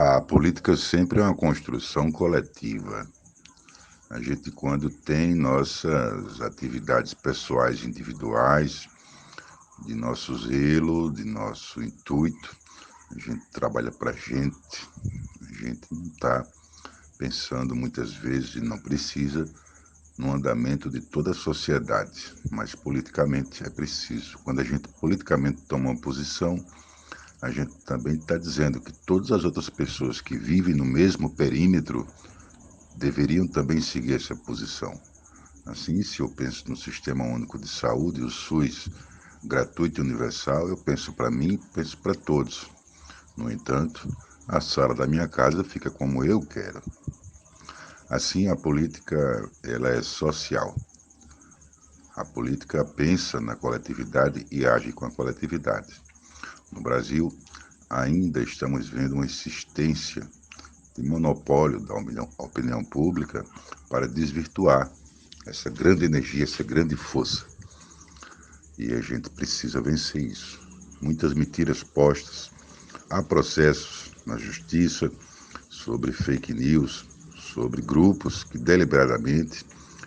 A política sempre é uma construção coletiva. A gente, quando tem nossas atividades pessoais individuais, de nosso zelo, de nosso intuito, a gente trabalha para a gente não está pensando muitas vezes e não precisa no andamento de toda a sociedade, mas politicamente é preciso. Quando a gente politicamente toma uma posição, a gente também está dizendo que todas as outras pessoas que vivem no mesmo perímetro deveriam também seguir essa posição. Assim, se eu penso no Sistema Único de Saúde, o SUS, gratuito e universal, eu penso para mim, penso para todos. No entanto, a sala da minha casa fica como eu quero. Assim, a política ela é social. A política pensa na coletividade e age com a coletividade. No Brasil, ainda estamos vendo uma insistência de monopólio da opinião pública para desvirtuar essa grande energia, essa grande força. E a gente precisa vencer isso. Muitas mentiras postas, há processos na justiça sobre fake news, sobre grupos que deliberadamente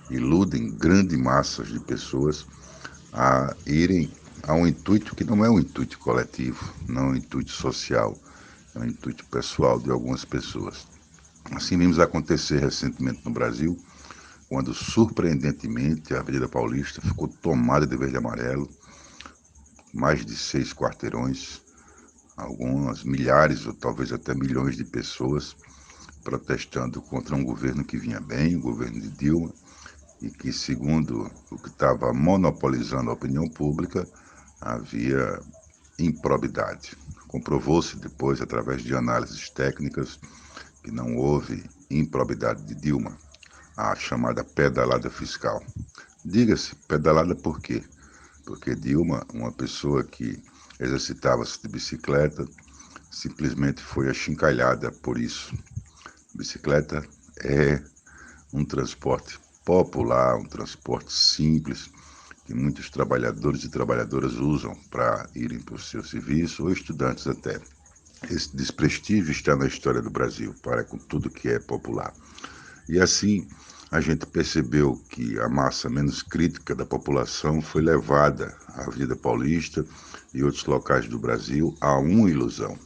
iludem grandes massas de pessoas a irem a um intuito que não é um intuito coletivo, não é um intuito social, é um intuito pessoal de algumas pessoas. Assim vimos acontecer recentemente no Brasil, quando surpreendentemente a Avenida Paulista ficou tomada de verde e amarelo, mais de 6 quarteirões, algumas milhares ou talvez até milhões de pessoas protestando contra um governo que vinha bem, o governo de Dilma, e que, segundo o que estava monopolizando a opinião pública, havia improbidade. Comprovou-se depois, através de análises técnicas, que não houve improbidade de Dilma, a chamada pedalada fiscal. Diga-se pedalada por quê? Porque Dilma, uma pessoa que exercitava-se de bicicleta, simplesmente foi achincalhada por isso. Bicicleta é um transporte popular, um transporte simples, que muitos trabalhadores e trabalhadoras usam para irem para o seu serviço, ou estudantes até. Esse desprestígio está na história do Brasil, para com tudo que é popular. E assim, a gente percebeu que a massa menos crítica da população foi levada à Avenida Paulista e outros locais do Brasil a uma ilusão.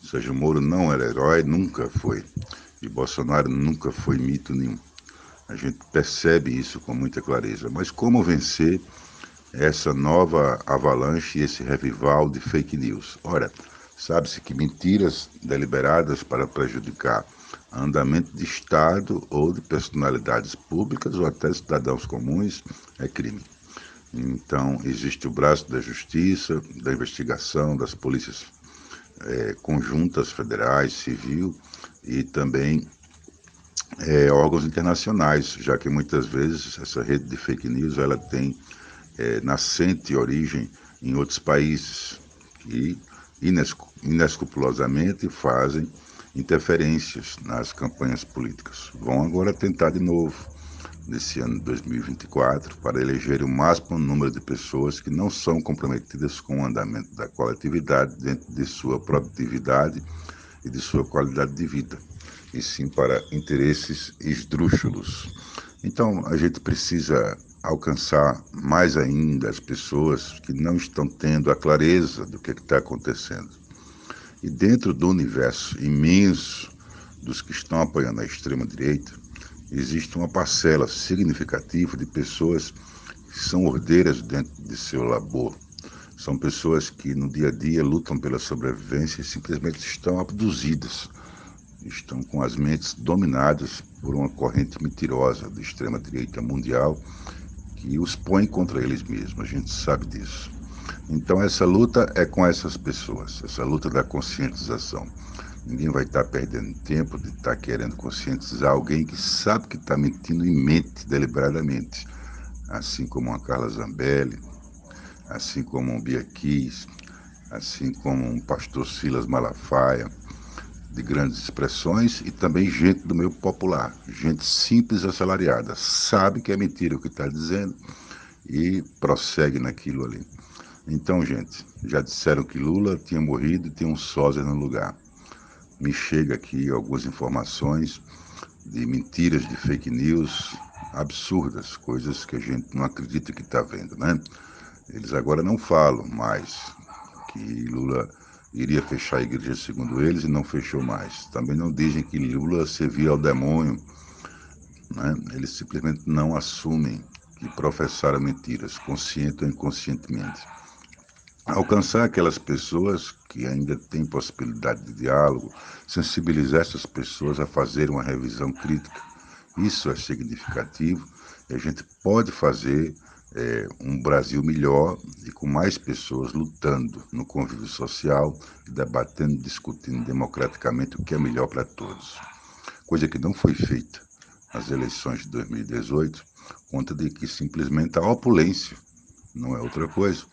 Sérgio Moro não era herói, nunca foi. E Bolsonaro nunca foi mito nenhum. A gente percebe isso com muita clareza. Mas como vencer essa nova avalanche e esse revival de fake news? Ora, sabe-se que mentiras deliberadas para prejudicar andamento de Estado ou de personalidades públicas ou até cidadãos comuns é crime. Então, existe o braço da justiça, da investigação, das polícias conjuntas federais, civil e também órgãos internacionais, já que muitas vezes essa rede de fake news ela tem nascente origem em outros países que inescrupulosamente fazem interferências nas campanhas políticas. Vão agora tentar de novo, nesse ano de 2024, para eleger o máximo número de pessoas que não são comprometidas com o andamento da coletividade dentro de sua produtividade e de sua qualidade de vida, e sim para interesses esdrúxulos. Então, a gente precisa alcançar mais ainda as pessoas que não estão tendo a clareza do que está acontecendo. E dentro do universo imenso dos que estão apoiando a extrema-direita, existe uma parcela significativa de pessoas que são ordeiras dentro de seu labor. São pessoas que no dia a dia lutam pela sobrevivência e simplesmente estão abduzidas, estão com as mentes dominadas por uma corrente mentirosa da extrema-direita mundial que os põe contra eles mesmos, a gente sabe disso. Então essa luta é com essas pessoas, essa luta da conscientização. Ninguém vai estar perdendo tempo de estar querendo conscientizar alguém que sabe que está mentindo e mente deliberadamente, assim como a Carla Zambelli, assim como um Bia Kiss, assim como um pastor Silas Malafaia, de grandes expressões, e também gente do meio popular, gente simples assalariada, sabe que é mentira o que está dizendo e prossegue naquilo ali. Então, gente, já disseram que Lula tinha morrido e tinha um sósia no lugar. me chega aqui algumas informações de mentiras, de fake news absurdas, coisas que a gente não acredita que está vendo, né? Eles agora não falam mais que Lula iria fechar a igreja segundo eles e não fechou mais. Também não dizem que Lula servia ao demônio, né? Eles simplesmente não assumem que professaram mentiras, consciente ou inconscientemente. Alcançar aquelas pessoas que ainda têm possibilidade de diálogo, sensibilizar essas pessoas a fazer uma revisão crítica. Isso é significativo e a gente pode fazer um Brasil melhor e com mais pessoas lutando no convívio social, debatendo, discutindo democraticamente o que é melhor para todos. Coisa que não foi feita nas eleições de 2018, conta de que simplesmente a opulência, não é outra coisa,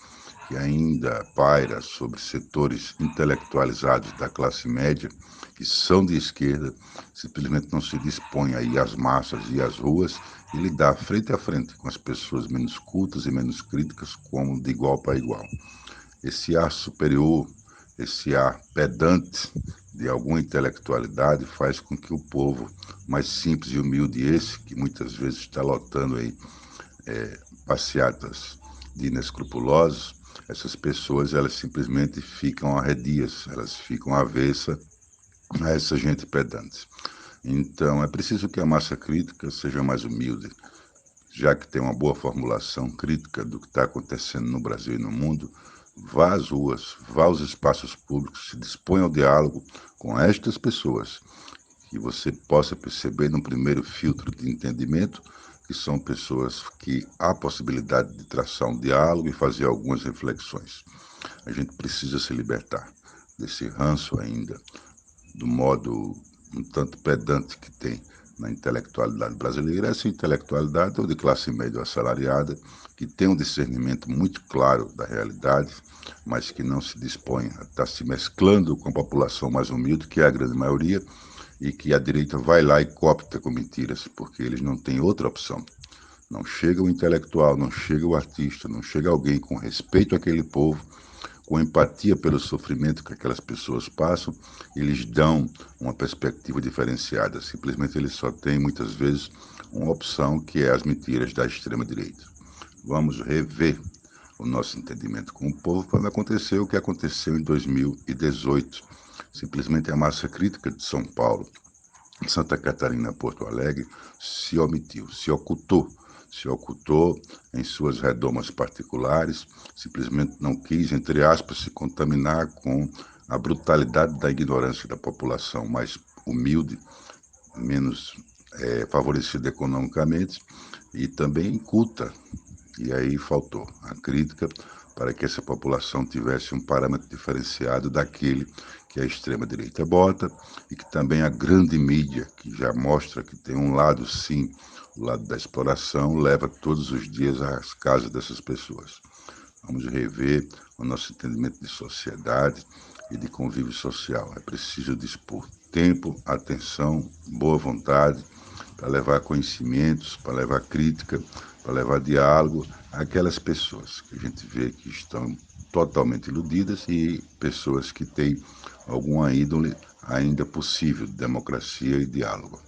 que ainda paira sobre setores intelectualizados da classe média, que são de esquerda, simplesmente não se dispõe a ir às massas e às ruas e lidar frente a frente com as pessoas menos cultas e menos críticas, como de igual para igual. Esse ar superior, esse ar pedante de alguma intelectualidade faz com que o povo mais simples e humilde, esse que muitas vezes está lotando aí passeatas de inescrupulosos, essas pessoas elas simplesmente ficam arredias, elas ficam avessa a essa gente pedante. Então é preciso que a massa crítica seja mais humilde, já que tem uma boa formulação crítica do que está acontecendo no Brasil e no mundo, vá às ruas, vá aos espaços públicos, se disponha ao diálogo com estas pessoas, que você possa perceber no primeiro filtro de entendimento que são pessoas que há possibilidade de traçar um diálogo e fazer algumas reflexões. A gente precisa se libertar desse ranço ainda, do modo um tanto pedante que tem na intelectualidade brasileira, essa intelectualidade ou de classe média assalariada, que tem um discernimento muito claro da realidade, mas que não se dispõe a estar se mesclando com a população mais humilde, que é a grande maioria, e que a direita vai lá e coopta com mentiras, porque eles não têm outra opção. Não chega o intelectual, não chega o artista, não chega alguém com respeito àquele povo, com empatia pelo sofrimento que aquelas pessoas passam, eles dão uma perspectiva diferenciada. Simplesmente eles só têm, muitas vezes, uma opção que é as mentiras da extrema-direita. Vamos rever o nosso entendimento com o povo para não acontecer o que aconteceu em 2018. Simplesmente a massa crítica de São Paulo, Santa Catarina, Porto Alegre, se omitiu, se ocultou em suas redomas particulares, simplesmente não quis, entre aspas, se contaminar com a brutalidade da ignorância da população mais humilde, menos favorecida economicamente e também culta. E aí faltou a crítica para que essa população tivesse um parâmetro diferenciado daquele que a extrema-direita bota e que também a grande mídia, que já mostra que tem um lado, sim, o lado da exploração, leva todos os dias às casas dessas pessoas. Vamos rever o nosso entendimento de sociedade e de convívio social. É preciso dispor tempo, atenção, boa vontade para levar conhecimentos, para levar crítica, para levar diálogo àquelas pessoas que a gente vê que estão totalmente iludidas e pessoas que têm alguma índole ainda possível de democracia e diálogo.